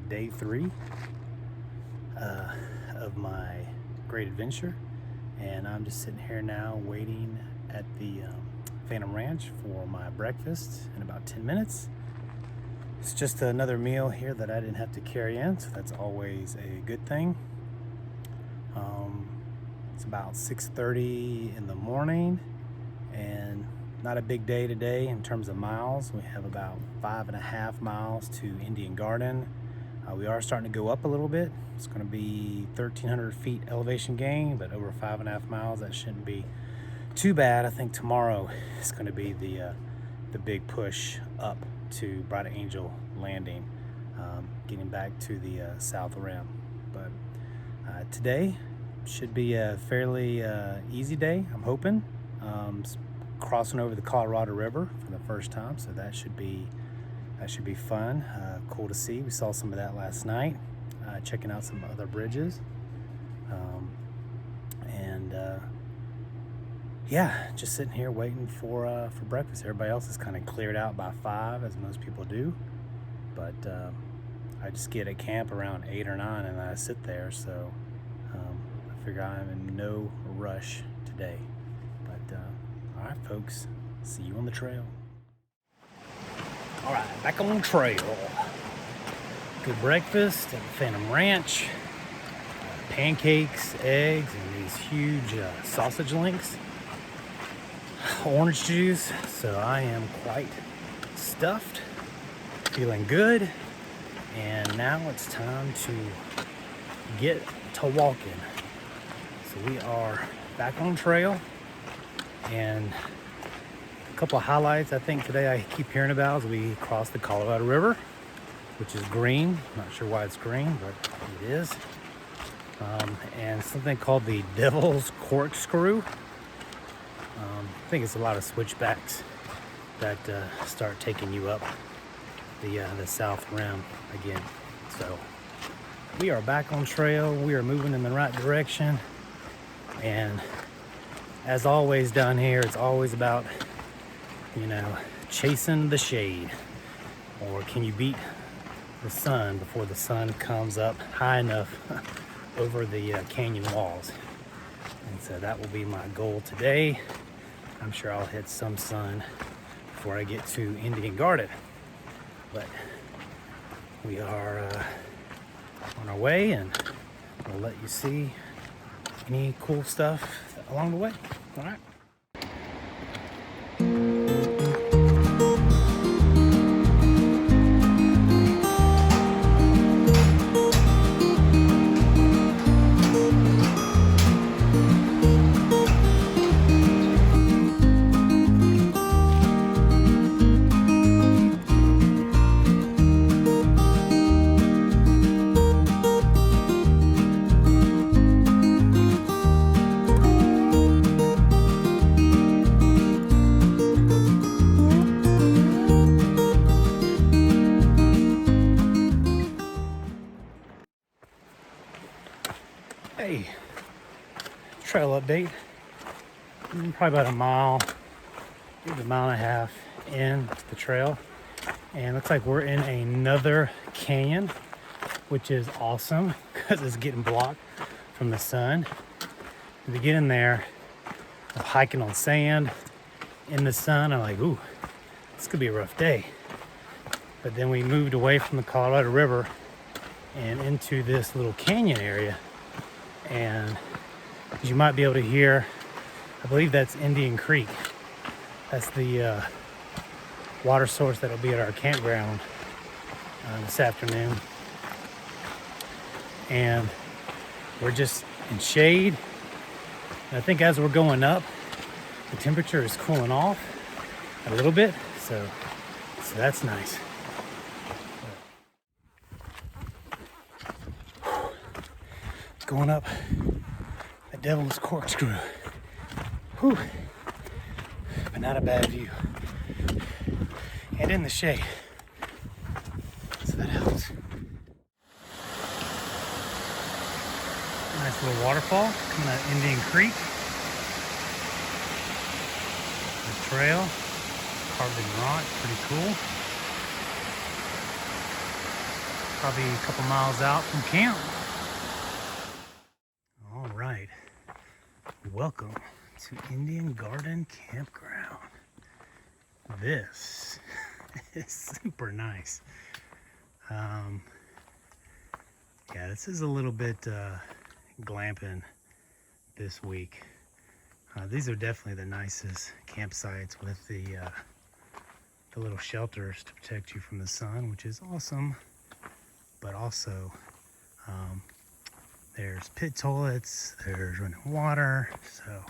day 3 of my great adventure, and I'm just sitting here now waiting at the Phantom Ranch for my breakfast in about 10 minutes. It's just another meal here that I didn't have to carry in, so that's always a good thing. It's about 6:30 in the morning, and not a big day today in terms of miles. We have about 5.5 miles to Indian Garden. We are starting to go up a little bit. It's going to be 1,300 feet elevation gain, but over 5.5 miles, that shouldn't be too bad. I think tomorrow is going to be the big push up to Bright Angel Landing, getting back to the South Rim. But today should be a fairly easy day, I'm hoping. Crossing over the Colorado River for the first time, so that should be fun. Cool to see. We saw some of that last night, checking out some other bridges, and yeah, just sitting here waiting for breakfast. Everybody else is kind of cleared out by 5, as most people do, but I just get at camp around 8 or 9 and I sit there, so I figure I'm in no rush today. But all right, folks, see you on the trail. All right, back on the trail. Good breakfast at the Phantom Ranch. Pancakes, eggs, and these huge sausage links. Orange juice, so I am quite stuffed, feeling good. And now it's time to get to walking. So we are back on trail, and a couple of highlights I think today I keep hearing about as we cross the Colorado River, which is green. Not sure why it's green, but it is. And something called the Devil's Corkscrew. I think it's a lot of switchbacks that start taking you up the South Rim again. So we are back on trail. We are moving in the right direction. And as always down here, it's always about, chasing the shade. Or can you beat the sun before the sun comes up high enough over the canyon walls? And so that will be my goal today. I'm sure I'll hit some sun before I get to Indian Garden. But we are on our way, and I'll let you see any cool stuff along the way. All right. Hey, trail update. Probably about a mile, maybe a mile and a half in the trail, and looks like we're in another canyon, which is awesome because it's getting blocked from the sun. At the beginning there, of hiking on sand in the sun, I'm like, ooh, this could be a rough day. But then we moved away from the Colorado River and into this little canyon area. And as you might be able to hear, I believe that's Indian Creek. That's the water source that'll be at our campground this afternoon. And we're just in shade. And I think as we're going up, the temperature is cooling off a little bit, so that's nice. Going up the Devil's Corkscrew. Whew. But not a bad view. And in the shade. So that helps. Nice little waterfall coming out of Indian Creek. The trail, carved in rock, pretty cool. Probably a couple miles out from camp. All right, welcome to Indian Garden Campground. This is super nice. Yeah, this is a little bit glamping this week. These are definitely the nicest campsites with the little shelters to protect you from the sun, which is awesome. But also, there's pit toilets, there's running water. So,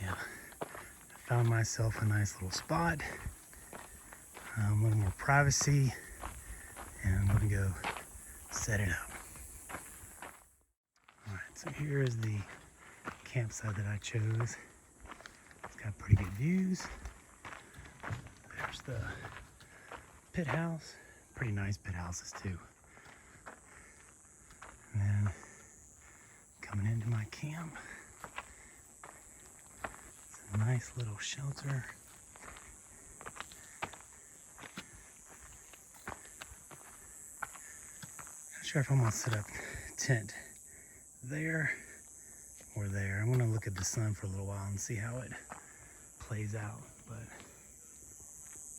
yeah, I found myself a nice little spot, a little more privacy, and I'm gonna go set it up. All right, so here is the campsite that I chose. It's got pretty good views. There's the pit house, pretty nice pit houses too. And then coming into my camp, it's a nice little shelter. Not sure if I'm gonna set up tent there or there. I'm gonna look at the sun for a little while and see how it plays out, but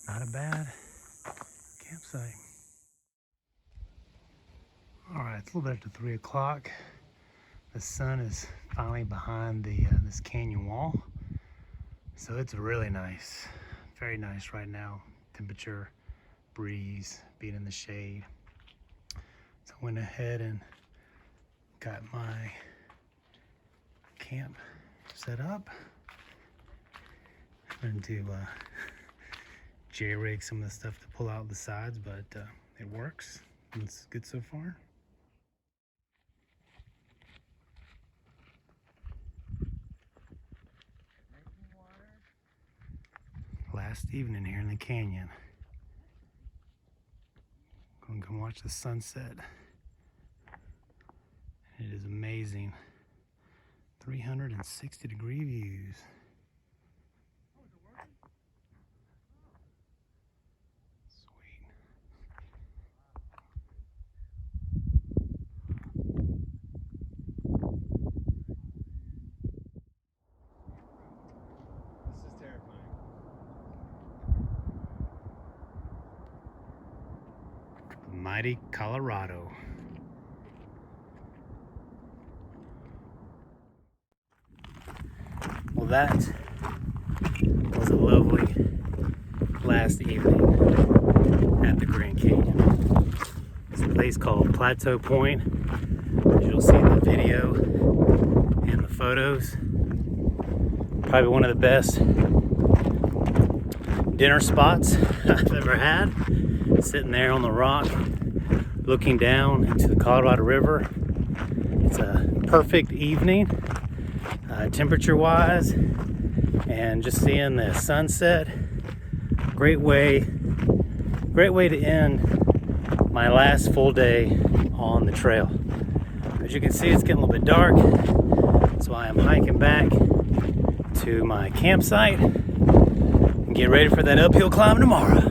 not a bad campsite. All right, it's a little bit after 3 o'clock. The sun is finally behind the this canyon wall, so it's really nice, very nice right now. Temperature, breeze, being in the shade. So I went ahead and got my camp set up. I'm going to J-rig some of the stuff to pull out the sides, but it works. It's good so far. Last evening here in the canyon. Gonna come watch the sunset. It is amazing. 360-degree views. Sweet. This is terrifying. The mighty Colorado. Well, that was a lovely last evening at the Grand Canyon. It's a place called Plateau Point, as you'll see in the video and the photos. Probably one of the best dinner spots I've ever had. Sitting there on the rock, looking down into the Colorado River. It's a perfect evening, temperature-wise, and just seeing the sunset. Great way to end my last full day on the trail. As you can see, it's getting a little bit dark, so I am hiking back to my campsite and get ready for that uphill climb tomorrow.